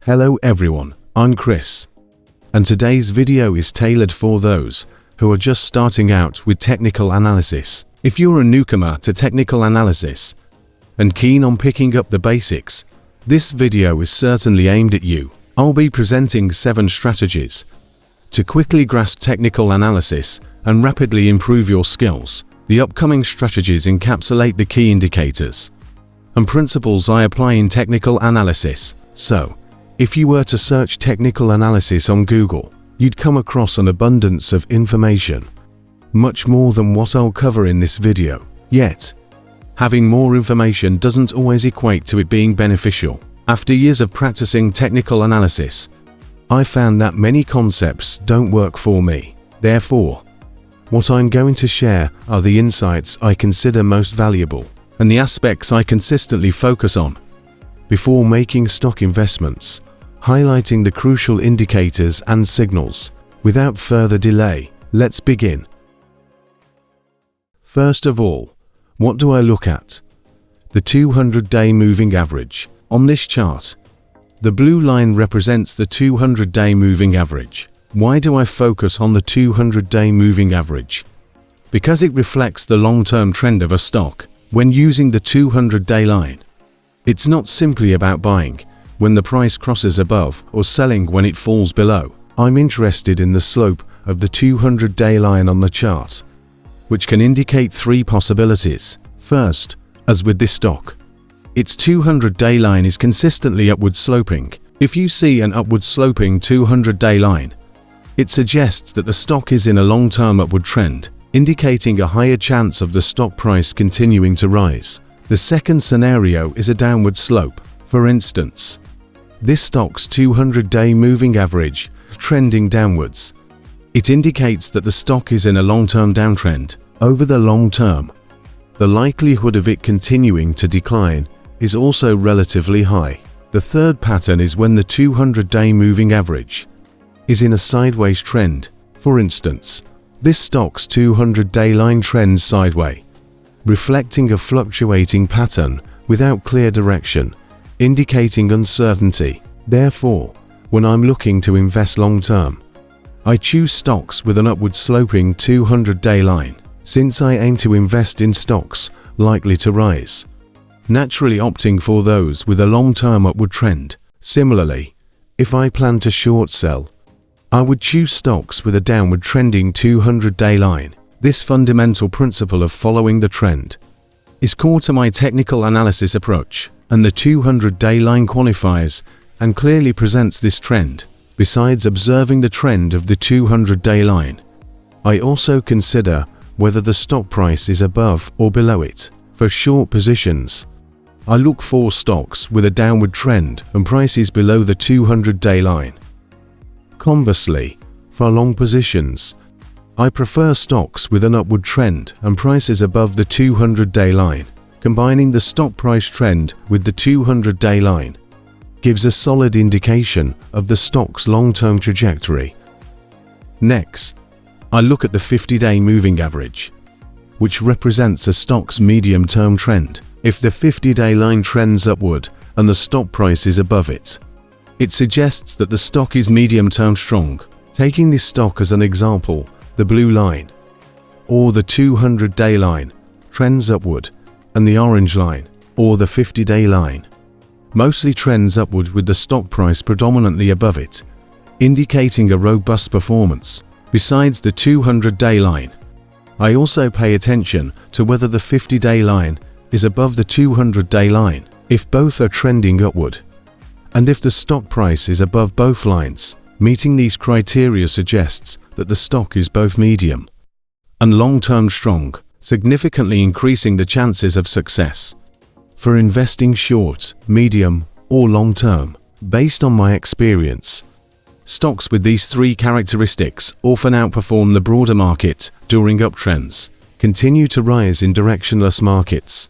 Hello everyone, I'm Chris. And today's video is tailored for those who are just starting out with technical analysis. If you're a newcomer to technical analysis and keen on picking up the basics, this video is certainly aimed at you. I'll be presenting 7 strategies to quickly grasp technical analysis and rapidly improve your skills. The upcoming strategies encapsulate the key indicators and principles I apply in technical analysis. So, if you were to search technical analysis on Google, you'd come across an abundance of information, much more than what I'll cover in this video. Yet, having more information doesn't always equate to it being beneficial. After years of practicing technical analysis, I found that many concepts don't work for me. Therefore, what I'm going to share are the insights I consider most valuable and the aspects I consistently focus on before making stock investments, highlighting the crucial indicators and signals. Without further delay, let's begin. First of all, what do I look at? The 200-day moving average. On this chart, the blue line represents the 200-day moving average. Why do I focus on the 200-day moving average? Because it reflects the long-term trend of a stock. When using the 200-day line, it's not simply about buying when the price crosses above or selling when it falls below. I'm interested in the slope of the 200-day line on the chart, which can indicate 3 possibilities. First, as with this stock, its 200-day line is consistently upward sloping. If you see an upward sloping 200-day line, it suggests that the stock is in a long-term upward trend, indicating a higher chance of the stock price continuing to rise. The second scenario is a downward slope. For instance, this stock's 200-day moving average trending downwards. It indicates that the stock is in a long-term downtrend. Over the long term, the likelihood of it continuing to decline is also relatively high. The third pattern is when the 200-day moving average is in a sideways trend. For instance, this stock's 200-day line trends sideways, reflecting a fluctuating pattern without clear direction, indicating uncertainty. Therefore, when I'm looking to invest long-term, I choose stocks with an upward sloping 200-day line, since I aim to invest in stocks likely to rise, naturally opting for those with a long-term upward trend. Similarly, if I plan to short sell, I would choose stocks with a downward trending 200-day line. This fundamental principle of following the trend is core to my technical analysis approach, and the 200-day line qualifies and clearly presents this trend. Besides observing the trend of the 200-day line, I also consider whether the stock price is above or below it. For short positions, I look for stocks with a downward trend and prices below the 200-day line. Conversely, for long positions, I prefer stocks with an upward trend and prices above the 200-day line. Combining the stock price trend with the 200-day line gives a solid indication of the stock's long-term trajectory. Next, I look at the 50-day moving average, which represents a stock's medium-term trend. If the 50-day line trends upward and the stock price is above it, it suggests that the stock is medium-term strong. Taking this stock as an example, the blue line, or the 200-day line, trends upward, and the orange line, or the 50-day line, mostly trends upward with the stock price predominantly above it, indicating a robust performance. Besides the 200-day line, I also pay attention to whether the 50-day line is above the 200-day line. If both are trending upward, and if the stock price is above both lines, meeting these criteria suggests that the stock is both medium and long-term strong, significantly increasing the chances of success for investing short, medium, or long-term. Based on my experience, stocks with these 3 characteristics often outperform the broader market during uptrends, continue to rise in directionless markets,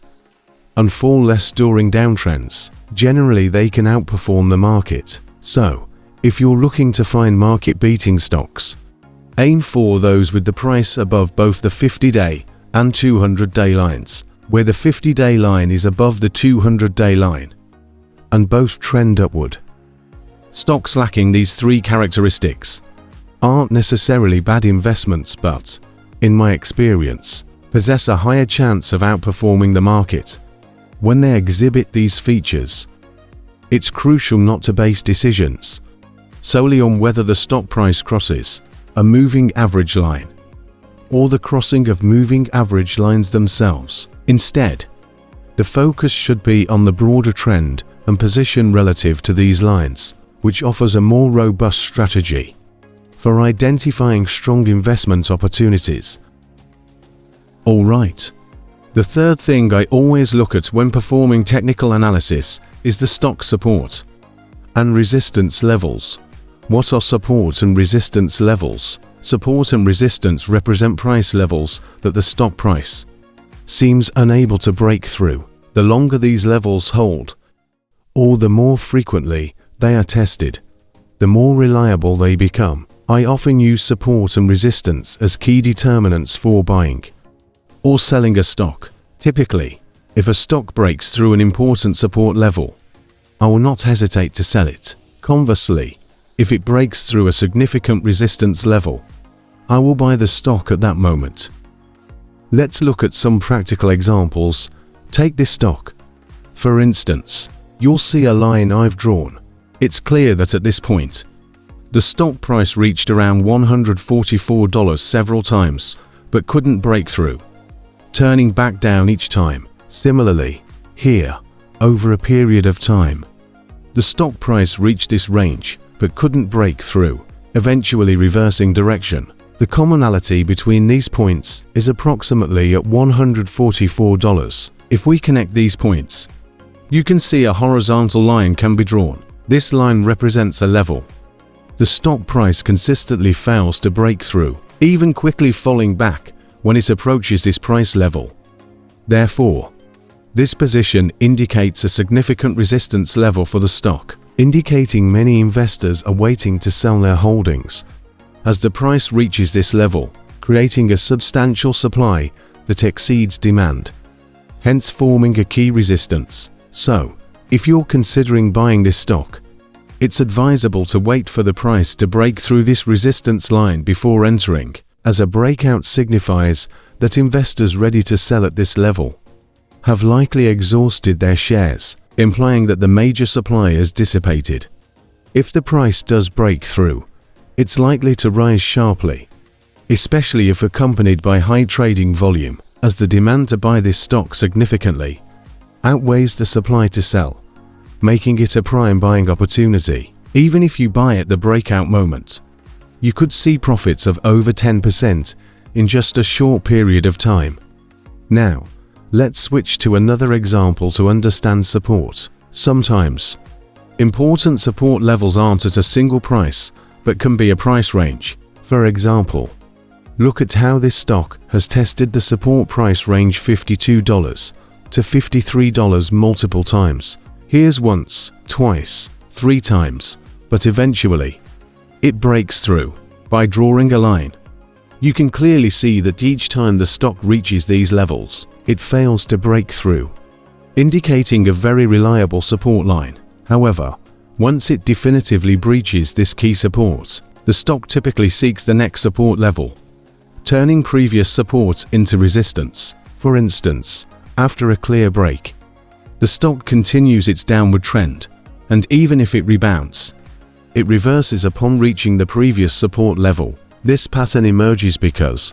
and fall less during downtrends. Generally, they can outperform the market. So, if you're looking to find market-beating stocks, aim for those with the price above both the 50-day and 200-day lines, where the 50-day line is above the 200-day line, and both trend upward. Stocks lacking these three characteristics aren't necessarily bad investments, but, in my experience, possess a higher chance of outperforming the market. When they exhibit these features, it's crucial not to base decisions solely on whether the stock price crosses a moving average line or the crossing of moving average lines themselves. Instead, the focus should be on the broader trend and position relative to these lines, which offers a more robust strategy for identifying strong investment opportunities. Alright, the third thing I always look at when performing technical analysis is the stock support and resistance levels. What are support and resistance levels? Support and resistance represent price levels that the stock price seems unable to break through. The longer these levels hold, or the more frequently they are tested, the more reliable they become. I often use support and resistance as key determinants for buying or selling a stock. Typically, if a stock breaks through an important support level, I will not hesitate to sell it. Conversely, if it breaks through a significant resistance level, I will buy the stock at that moment. Let's look at some practical examples. Take this stock. For instance, you'll see a line I've drawn. It's clear that at this point, the stock price reached around $144 several times, but couldn't break through, turning back down each time. Similarly, here, over a period of time, the stock price reached this range, but couldn't break through, eventually reversing direction. The commonality between these points is approximately at $144. If we connect these points, you can see a horizontal line can be drawn. This line represents a level the stock price consistently fails to break through, even quickly falling back when it approaches this price level. Therefore, this position indicates a significant resistance level for the stock, indicating many investors are waiting to sell their holdings as the price reaches this level, creating a substantial supply that exceeds demand, hence forming a key resistance. So, if you're considering buying this stock, it's advisable to wait for the price to break through this resistance line before entering, as a breakout signifies that investors ready to sell at this level have likely exhausted their shares, implying that the major supply is dissipated. If the price does break through, it's likely to rise sharply, especially if accompanied by high trading volume, as the demand to buy this stock significantly outweighs the supply to sell, making it a prime buying opportunity. Even if you buy at the breakout moment, you could see profits of over 10% in just a short period of time. Now, let's switch to another example to understand support. Sometimes, important support levels aren't at a single price, but can be a price range. For example, look at how this stock has tested the support price range $52 to $53 multiple times. Here's once, twice, 3 times, but eventually, it breaks through. By drawing a line, you can clearly see that each time the stock reaches these levels, it fails to break through, indicating a very reliable support line. However, once it definitively breaches this key support, the stock typically seeks the next support level, turning previous support into resistance. For instance, after a clear break, the stock continues its downward trend, and even if it rebounds, it reverses upon reaching the previous support level. This pattern emerges because,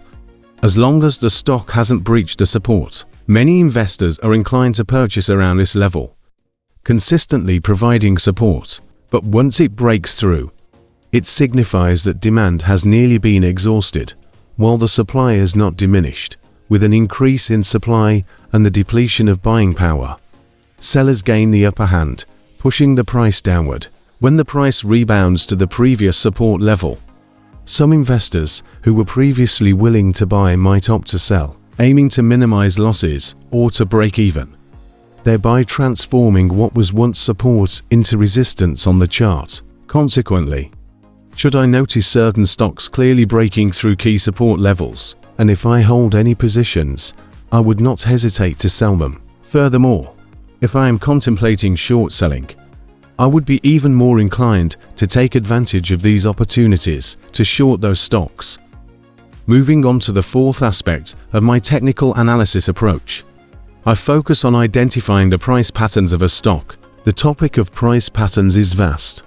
as long as the stock hasn't breached the support, many investors are inclined to purchase around this level, consistently providing support. But once it breaks through, it signifies that demand has nearly been exhausted, while the supply has not diminished. With an increase in supply and the depletion of buying power, sellers gain the upper hand, pushing the price downward. When the price rebounds to the previous support level, some investors who were previously willing to buy might opt to sell, aiming to minimize losses or to break even, thereby transforming what was once support into resistance on the chart. Consequently, should I notice certain stocks clearly breaking through key support levels, and if I hold any positions, I would not hesitate to sell them. Furthermore, if I am contemplating short selling, I would be even more inclined to take advantage of these opportunities to short those stocks. Moving on to the fourth aspect of my technical analysis approach. I focus on identifying the price patterns of a stock. The topic of price patterns is vast,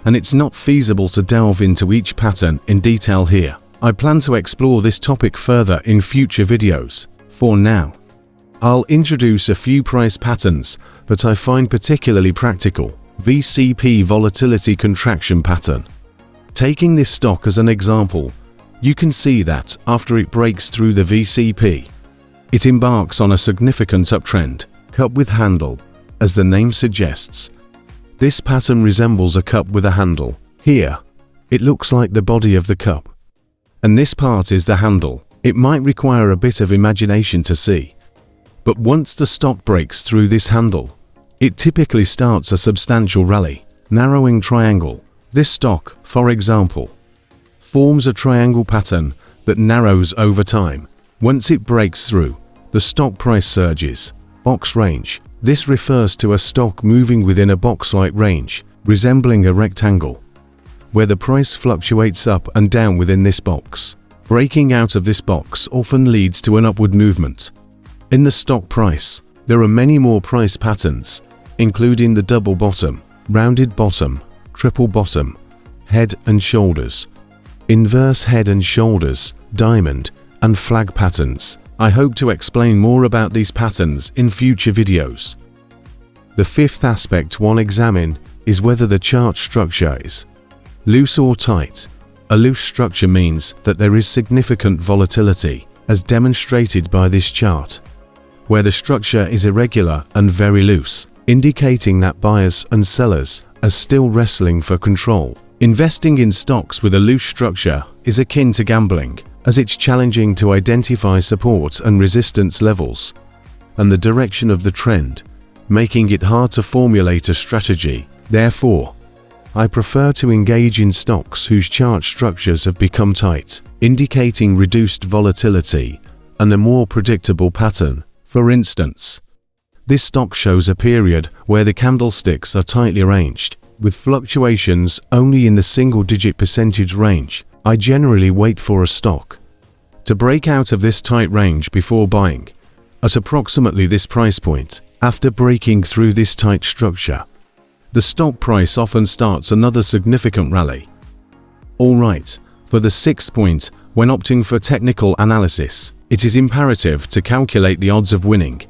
and it's not feasible to delve into each pattern in detail here. I plan to explore this topic further in future videos. For now, I'll introduce a few price patterns that I find particularly practical. VCP Volatility Contraction Pattern. Taking this stock as an example, you can see that after it breaks through the VCP, it embarks on a significant uptrend, cup with handle, as the name suggests. This pattern resembles a cup with a handle. Here, it looks like the body of the cup, and this part is the handle. It might require a bit of imagination to see, but once the stock breaks through this handle, it typically starts a substantial rally. Narrowing triangle. This stock, for example, forms a triangle pattern that narrows over time. Once it breaks through, the stock price surges. Box range. This refers to a stock moving within a box-like range, resembling a rectangle, where the price fluctuates up and down within this box. Breaking out of this box often leads to an upward movement. In the stock price, there are many more price patterns, including the double bottom, rounded bottom, triple bottom, head and shoulders, inverse head and shoulders, diamond, and flag patterns. I hope to explain more about these patterns in future videos. The fifth aspect we'll examine is whether the chart structure is loose or tight. A loose structure means that there is significant volatility, as demonstrated by this chart, where the structure is irregular and very loose, indicating that buyers and sellers are still wrestling for control. Investing in stocks with a loose structure is akin to gambling, as it's challenging to identify support and resistance levels and the direction of the trend, making it hard to formulate a strategy. Therefore, I prefer to engage in stocks whose chart structures have become tight, indicating reduced volatility and a more predictable pattern. For instance, this stock shows a period where the candlesticks are tightly arranged, with fluctuations only in the single-digit percentage range. I generally wait for a stock to break out of this tight range before buying, at approximately this price point. After breaking through this tight structure, the stock price often starts another significant rally. Alright, for the sixth point, when opting for technical analysis, it is imperative to calculate the odds of winning,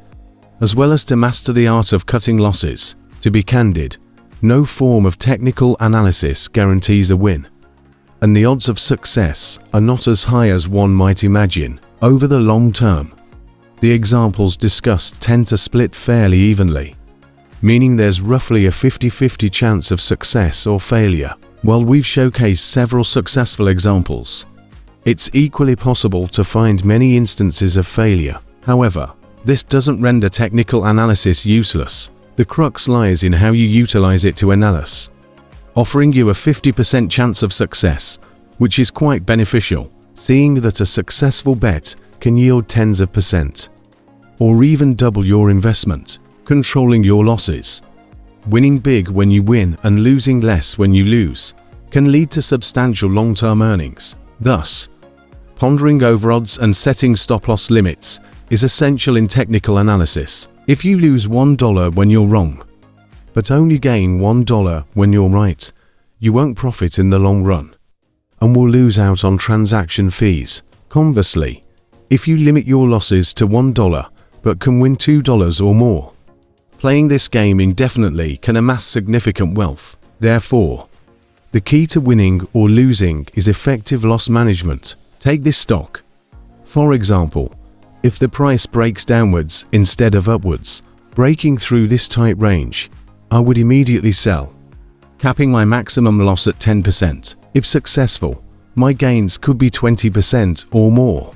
as well as to master the art of cutting losses. To be candid, no form of technical analysis guarantees a win, and the odds of success are not as high as one might imagine. Over the long term, the examples discussed tend to split fairly evenly, meaning there's roughly a 50-50 chance of success or failure. While we've showcased several successful examples, it's equally possible to find many instances of failure. However, this doesn't render technical analysis useless. The crux lies in how you utilize it to analyze, offering you a 50% chance of success, which is quite beneficial, seeing that a successful bet can yield tens of percent, or even double your investment. Controlling your losses. Winning big when you win and losing less when you lose can lead to substantial long-term earnings. Thus, pondering over odds and setting stop-loss limits is essential in technical analysis. If you lose $1 when you're wrong, but only gain $1 when you're right, you won't profit in the long run, and will lose out on transaction fees. Conversely, if you limit your losses to $1 but can win $2 or more, playing this game indefinitely can amass significant wealth. Therefore, the key to winning or losing is effective loss management. Take this stock. For example, if the price breaks downwards instead of upwards, breaking through this tight range, I would immediately sell, capping my maximum loss at 10%. If successful, my gains could be 20% or more,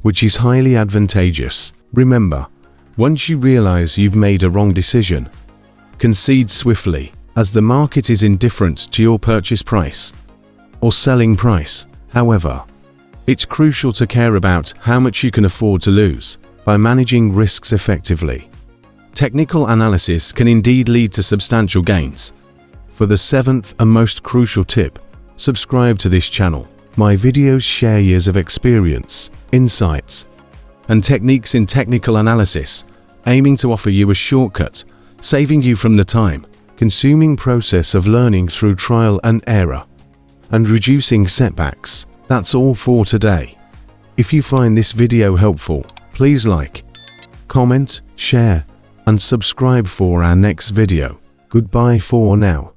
which is highly advantageous. Remember, once you realize you've made a wrong decision, concede swiftly, as the market is indifferent to your purchase price or selling price. However, it's crucial to care about how much you can afford to lose by managing risks effectively. Technical analysis can indeed lead to substantial gains, For the seventh and most crucial tip, subscribe to this channel. My videos share years of experience, insights, and techniques in technical analysis, aiming to offer you a shortcut, saving you from the time-consuming process of learning through trial and error, and reducing setbacks. That's all for today. If you find this video helpful, please like, comment, share, and subscribe for our next video. Goodbye for now.